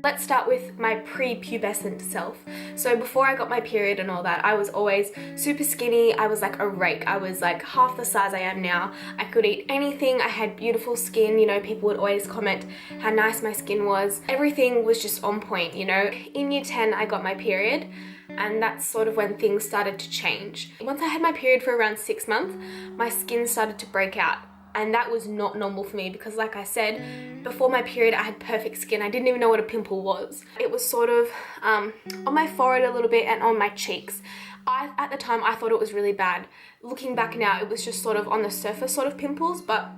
Let's start with my pre-pubescent self. So before I got my period and all that, I was always super skinny. I was like a rake. I was like half the size I am now. I could eat anything. I had beautiful skin. You know, people would always comment how nice my skin was. Everything was just on point, you know. In year 10, I got my period, and that's sort of when things started to change. Once I had my period for around 6 months, my skin started to break out. And that was not normal for me because, like I said, before my period I had perfect skin. I didn't even know what a pimple was. It was sort of on my forehead a little bit and on my cheeks. At the time I thought it was really bad. Looking back now, it was just sort of on the surface sort of pimples, but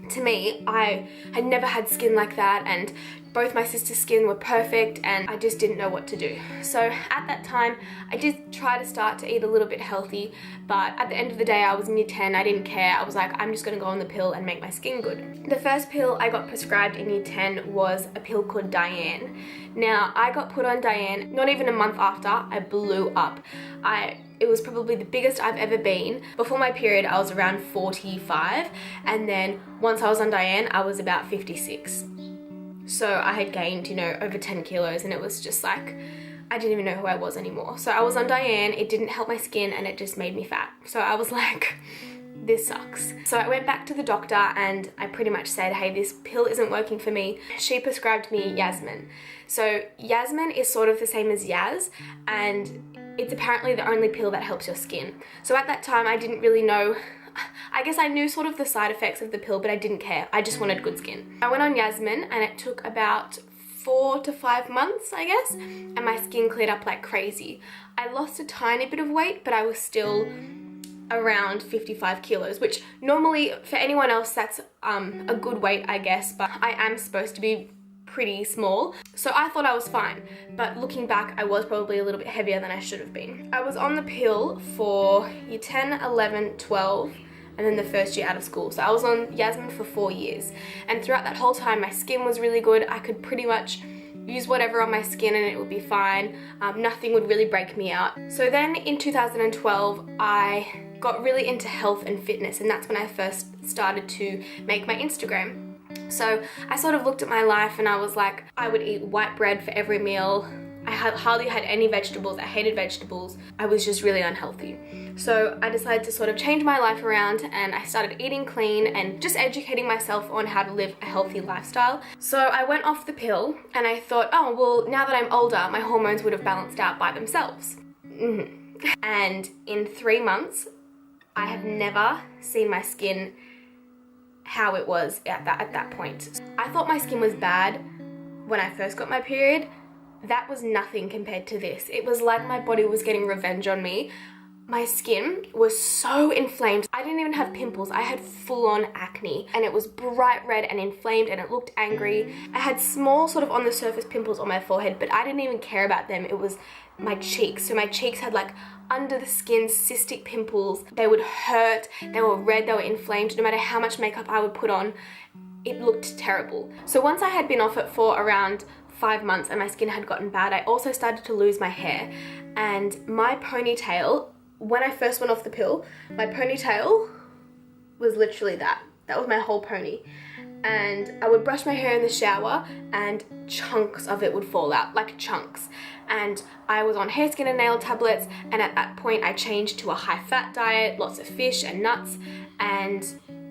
to me, I had never had skin like that, and both my sister's skin were perfect, and I just didn't know what to do. So at that time, I did try to start to eat a little bit healthy, but at the end of the day, I was mid-10, I didn't care. I was like, I'm just gonna go on the pill and make my skin good. The first pill I got prescribed in year 10 was a pill called Diane. Now, I got put on Diane not even a month after. I blew up. It was probably the biggest I've ever been. Before my period, I was around 45, and then once I was on Diane, I was about 56. So I had gained, you know, over 10 kilos, and it was just like, I didn't even know who I was anymore. So I was on Diane, it didn't help my skin, and it just made me fat. So I was like, this sucks. So I went back to the doctor and I pretty much said, hey, this pill isn't working for me. She prescribed me Yasmin. So Yasmin is sort of the same as Yaz, and it's apparently the only pill that helps your skin. So at that time, I didn't really know. I guess I knew sort of the side effects of the pill, but I didn't care. I just wanted good skin. I went on Yasmin and it took about 4 to 5 months, I guess, and my skin cleared up like crazy. I lost a tiny bit of weight, but I was still around 55 kilos, which normally for anyone else that's a good weight, I guess, but I am supposed to be pretty small, so I thought I was fine, but looking back I was probably a little bit heavier than I should have been. I was on the pill for year 10, 11, 12, and then the first year out of school. So I was on Yasmin for 4 years, and throughout that whole time my skin was really good. I could pretty much use whatever on my skin and it would be fine. Nothing would really break me out. So then in 2012 I got really into health and fitness, and that's when I first started to make my Instagram. So I sort of looked at my life and I was like, I would eat white bread for every meal. I hardly had any vegetables. I hated vegetables. I was just really unhealthy. So I decided to sort of change my life around, and I started eating clean and just educating myself on how to live a healthy lifestyle. So I went off the pill and I thought, oh, well, now that I'm older, my hormones would have balanced out by themselves. And in 3 months, I have never seen my skin how it was at that point. I thought my skin was bad when I first got my period. That was nothing compared to this. It was like my body was getting revenge on me. My skin was so inflamed. I didn't even have pimples. I had full-on acne, and it was bright red and inflamed, and it looked angry. I had small sort of on the surface pimples on my forehead, but I didn't even care about them. It was my cheeks. So my cheeks had like under the skin cystic pimples. They would hurt, they were red, they were inflamed. No matter how much makeup I would put on, it looked terrible. So once I had been off it for around 5 months and my skin had gotten bad, I also started to lose my hair. And my ponytail, when I first went off the pill, my ponytail was literally that. That was my whole pony. And I would brush my hair in the shower and chunks of it would fall out, like chunks. And I was on hair, skin and nail tablets, and at that point I changed to a high-fat diet, lots of fish and nuts, and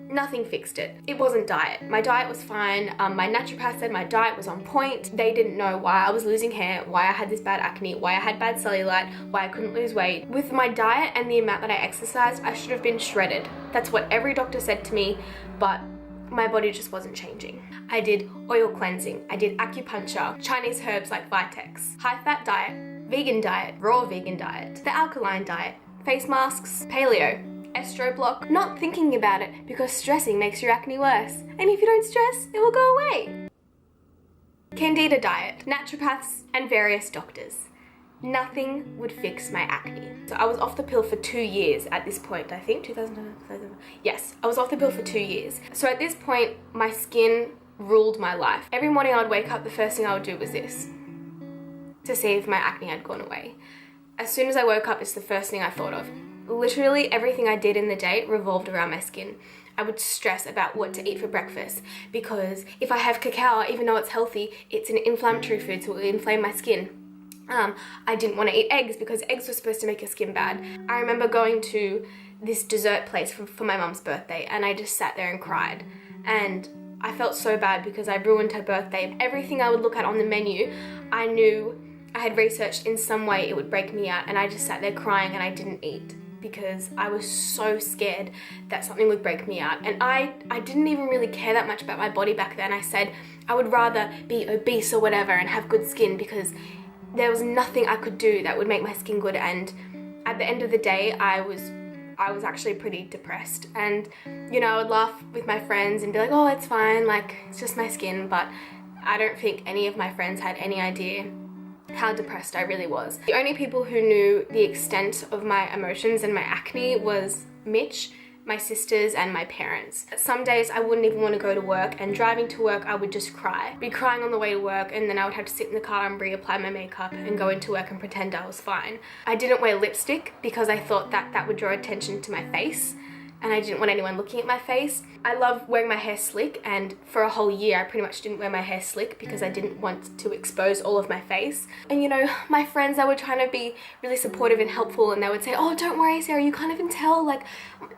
nothing fixed it. It wasn't diet. My diet was fine. My naturopath said my diet was on point. They didn't know why I was losing hair, why I had this bad acne, why I had bad cellulite, why I couldn't lose weight. With my diet and the amount that I exercised, I should have been shredded. That's what every doctor said to me, but my body just wasn't changing. I did oil cleansing, I did acupuncture, Chinese herbs like Vitex, high-fat diet, vegan diet, raw vegan diet, the alkaline diet, face masks, paleo, estro block, not thinking about it because stressing makes your acne worse. And if you don't stress, it will go away. Candida diet, naturopaths, and various doctors. Nothing would fix my acne. So I was off the pill for 2 years at this point, I think, 2000, yes, I was off the pill for 2 years. So at this point, my skin ruled my life. Every morning I would wake up, the first thing I would do was this, to see if my acne had gone away. As soon as I woke up, it's the first thing I thought of. Literally everything I did in the day revolved around my skin. I would stress about what to eat for breakfast, because if I have cacao, even though it's healthy, it's an inflammatory food, so it will inflame my skin. I didn't want to eat eggs because eggs were supposed to make your skin bad. I remember going to this dessert place for my mum's birthday, and I just sat there and cried. And I felt so bad because I ruined her birthday. Everything I would look at on the menu, I knew I had researched in some way it would break me out, and I just sat there crying and I didn't eat because I was so scared that something would break me out. And I didn't even really care that much about my body back then. I said I would rather be obese or whatever and have good skin, because there was nothing I could do that would make my skin good. And at the end of the day, I was actually pretty depressed. And you know, I would laugh with my friends and be like, oh, it's fine, like it's just my skin. But I don't think any of my friends had any idea how depressed I really was. The only people who knew the extent of my emotions and my acne was Mitch, my sisters, and my parents. Some days I wouldn't even want to go to work, and driving to work I would just cry. I'd be crying on the way to work, and then I would have to sit in the car and reapply my makeup and go into work and pretend I was fine. I didn't wear lipstick because I thought that would draw attention to my face, and I didn't want anyone looking at my face. I love wearing my hair slick, and for a whole year I pretty much didn't wear my hair slick because I didn't want to expose all of my face. And you know, my friends, they were trying to be really supportive and helpful, and they would say, oh, don't worry Sarah, you can't even tell, like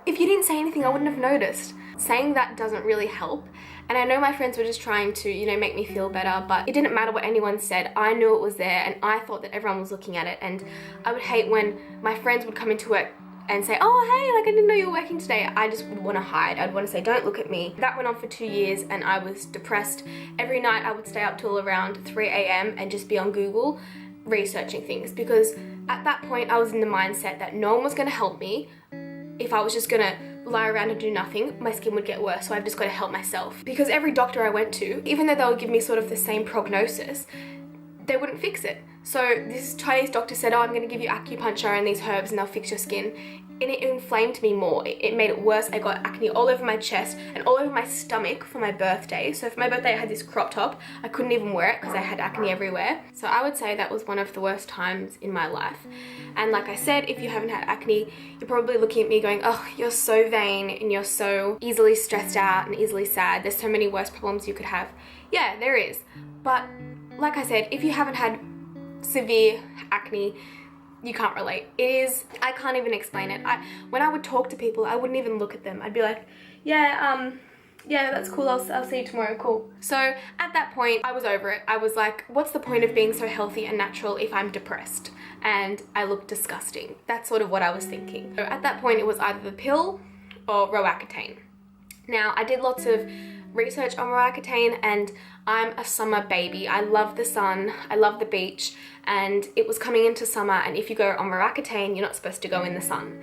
if you didn't say anything I wouldn't have noticed. Saying that doesn't really help. And I know my friends were just trying to, you know, make me feel better, but it didn't matter what anyone said. I knew it was there, and I thought that everyone was looking at it. And I would hate when my friends would come into work and say, oh hey, like I didn't know you were working today. I just would want to hide. I'd want to say, don't look at me. That went on for 2 years, and I was depressed. Every night I would stay up till around 3 a.m. and just be on Google researching things, because at that point I was in the mindset that no one was going to help me. If I was just going to lie around and do nothing, my skin would get worse, so I've just got to help myself. Because every doctor I went to, even though they would give me sort of the same prognosis, they wouldn't fix it. So this Chinese doctor said, oh, I'm going to give you acupuncture and these herbs and they'll fix your skin. And it inflamed me more. It made it worse. I got acne all over my chest and all over my stomach for my birthday. So for my birthday I had this crop top. I couldn't even wear it because I had acne everywhere. So I would say that was one of the worst times in my life. And like I said, if you haven't had acne, you're probably looking at me going, oh, you're so vain and you're so easily stressed out and easily sad. There's so many worse problems you could have. Yeah, there is. But like I said, if you haven't had severe acne, you can't relate. I can't even explain it. When I would talk to people, I wouldn't even look at them. I'd be like, yeah, that's cool, I'll see you tomorrow, cool. So at that point, I was over it. I was like, what's the point of being so healthy and natural if I'm depressed and I look disgusting? That's sort of what I was thinking. So at that point, it was either the pill or Roaccutane. Now, I did lots of research on Roaccutane, and I'm a summer baby. I love the sun, I love the beach, and it was coming into summer, and if you go on Roaccutane, you're not supposed to go in the sun.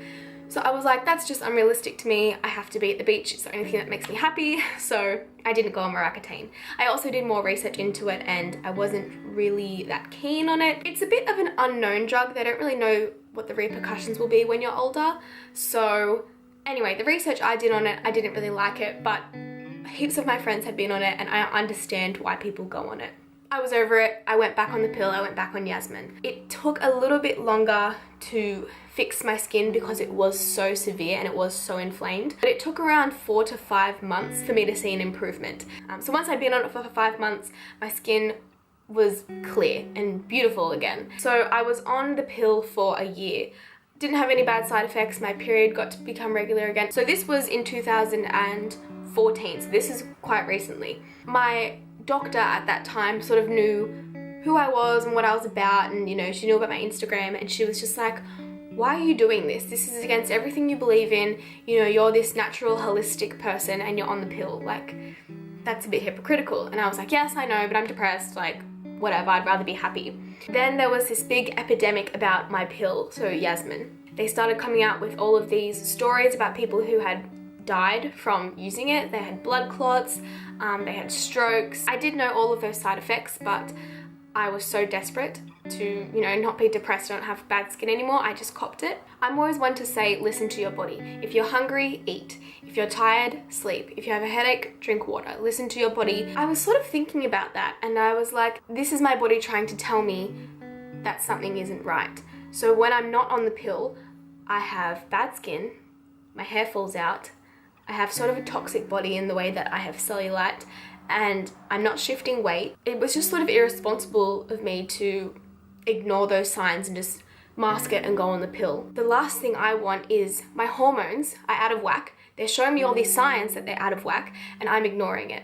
So I was like, that's just unrealistic to me. I have to be at the beach. It's the only thing that makes me happy. So I didn't go on Roaccutane. I also did more research into it, and I wasn't really that keen on it. It's a bit of an unknown drug. They don't really know what the repercussions will be when you're older. So anyway, the research I did on it, I didn't really like it, but heaps of my friends had been on it, and I understand why people go on it. I was over it. I went back on the pill. I went back on Yasmin. It took a little bit longer to fix my skin because it was so severe and it was so inflamed. But it took around 4 to 5 months for me to see an improvement. So once I'd been on it for 5 months, my skin was clear and beautiful again. So I was on the pill for a year. Didn't have any bad side effects. My period got to become regular again. So this was in 2014, so this is quite recently. My doctor at that time sort of knew who I was and what I was about, and you know, she knew about my Instagram, and she was just like, why are you doing this? This is against everything you believe in. You know, you're this natural, holistic person and you're on the pill. Like, that's a bit hypocritical. And I was like, yes, I know, but I'm depressed. Like, whatever, I'd rather be happy. Then there was this big epidemic about my pill, so Yasmin. They started coming out with all of these stories about people who had died from using it. They had blood clots, they had strokes. I did know all of those side effects, but I was so desperate to, you know, not be depressed, I don't have bad skin anymore. I just copped it. I'm always one to say, listen to your body. If you're hungry, eat. If you're tired, sleep. If you have a headache, drink water. Listen to your body. I was sort of thinking about that, and I was like, this is my body trying to tell me that something isn't right. So when I'm not on the pill, I have bad skin, my hair falls out, I have sort of a toxic body in the way that I have cellulite and I'm not shifting weight. It was just sort of irresponsible of me to ignore those signs and just mask it and go on the pill. The last thing I want is my hormones are out of whack. They're showing me all these signs that they're out of whack and I'm ignoring it.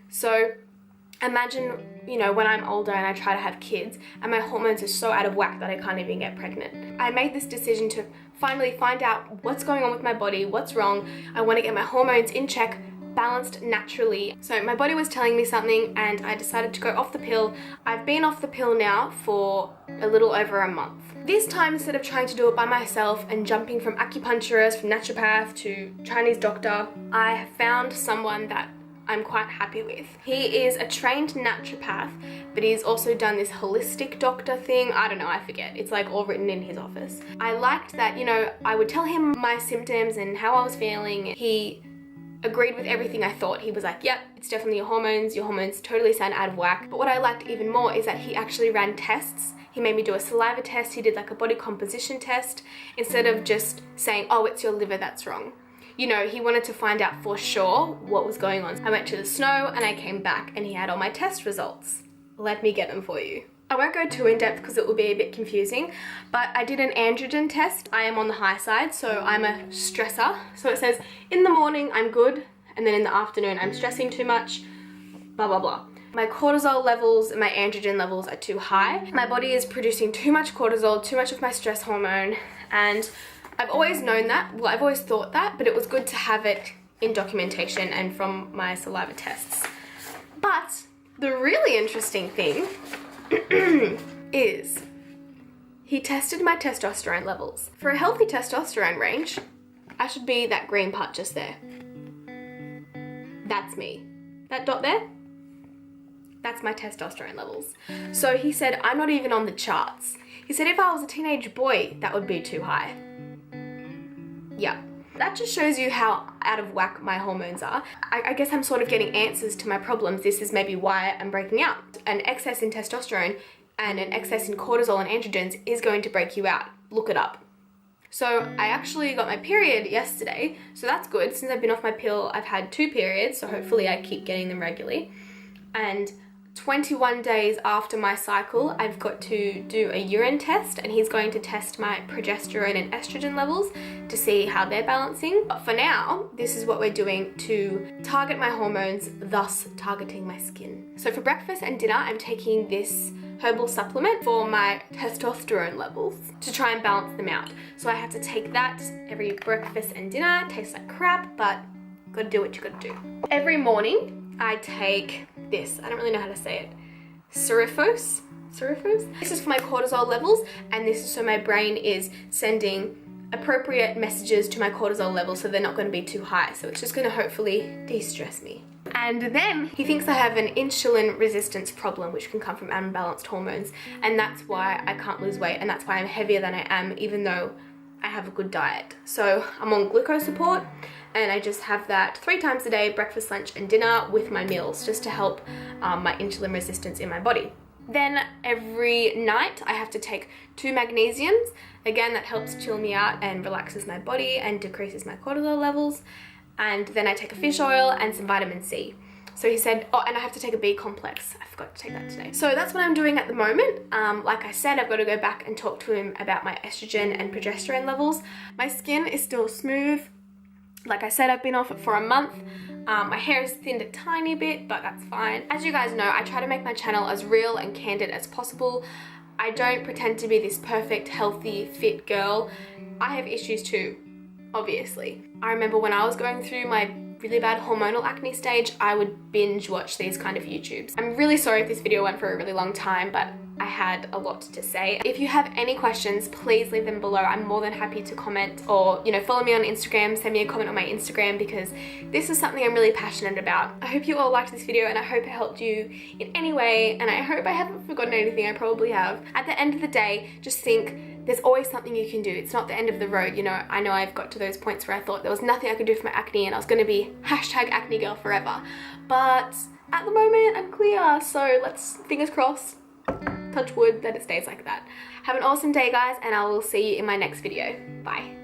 So imagine, you know, when I'm older and I try to have kids and my hormones are so out of whack that I can't even get pregnant. I made this decision to finally find out what's going on with my body, what's wrong. I want to get my hormones in check, balanced naturally. So my body was telling me something and I decided to go off the pill. I've been off the pill now for a little over a month. This time, instead of trying to do it by myself and jumping from acupuncturist, from naturopath to Chinese doctor, I have found someone that I'm quite happy with. He is a trained naturopath, but he's also done this holistic doctor thing. I don't know, I forget. It's like all written in his office. I liked that, you know, I would tell him my symptoms and how I was feeling. He agreed with everything I thought. He was like, yep, it's definitely your hormones totally sound out of whack. But what I liked even more is that he actually ran tests. He made me do a saliva test. He did like a body composition test instead of just saying, oh, it's your liver that's wrong. You know, he wanted to find out for sure what was going on. I went to the snow and I came back and he had all my test results. Let me get them for you. I won't go too in depth because it will be a bit confusing, but I did an androgen test. I am on the high side, so I'm a stressor. So it says in the morning I'm good, and then in the afternoon I'm stressing too much, blah, blah, blah. My cortisol levels and my androgen levels are too high. My body is producing too much cortisol, too much of my stress hormone, and I've always known that. Well, I've always thought that, but it was good to have it in documentation and from my saliva tests. But the really interesting thing is he tested my testosterone levels. For a healthy testosterone range, I should be that green part just there. That's me. That dot there? That's my testosterone levels. So he said, I'm not even on the charts. He said if I was a teenage boy, that would be too high. Yeah. That just shows you how out of whack my hormones are. I guess I'm sort of getting answers to my problems. This is maybe why I'm breaking out. An excess in testosterone and an excess in cortisol and androgens is going to break you out. Look it up. So I actually got my period yesterday, so that's good. Since I've been off my pill, I've had 2 periods, so hopefully I keep getting them regularly. And 21 days after my cycle, I've got to do a urine test, and he's going to test my progesterone and estrogen levels to see how they're balancing. But for now, this is what we're doing to target my hormones, thus targeting my skin. So for breakfast and dinner, I'm taking this herbal supplement for my testosterone levels to try and balance them out. So I have to take that every breakfast and dinner. It tastes like crap, but gotta do what you gotta do. Every morning, I take this, I don't really know how to say it, Surifos? This is for my cortisol levels, and this is so my brain is sending appropriate messages to my cortisol levels so they're not going to be too high. So it's just going to hopefully de-stress me. And then he thinks I have an insulin resistance problem, which can come from unbalanced hormones, and that's why I can't lose weight, and that's why I'm heavier than I am, even though I have a good diet. So I'm on glucose support, and I just have that 3 times a day, breakfast, lunch, and dinner with my meals, just to help my insulin resistance in my body. Then every night I have to take 2 magnesiums. Again, that helps chill me out and relaxes my body and decreases my cortisol levels. And then I take a fish oil and some vitamin C. So he said, oh, and I have to take a B complex. I forgot to take that today. So that's what I'm doing at the moment. Like I said, I've got to go back and talk to him about my estrogen and progesterone levels. My skin is still smooth. Like I said, I've been off it for a month. My hair is thinned a tiny bit, but that's fine. As you guys know, I try to make my channel as real and candid as possible. I don't pretend to be this perfect, healthy, fit girl. I have issues too, obviously. I remember when I was going through my really bad hormonal acne stage, I would binge watch these kind of YouTubes. I'm really sorry if this video went for a really long time, but I had a lot to say. If you have any questions, please leave them below. I'm more than happy to comment, or, you know, follow me on Instagram, send me a comment on my Instagram, because this is something I'm really passionate about. I hope you all liked this video, and I hope it helped you in any way, and I hope I haven't forgotten anything. I probably have. At the end of the day, just think there's always something you can do. It's not the end of the road. You know, I know I've got to those points where I thought there was nothing I could do for my acne and I was going to be #acne girl forever. But at the moment, I'm clear. So let's, fingers crossed, touch wood that it stays like that. Have an awesome day, guys, and I will see you in my next video. Bye.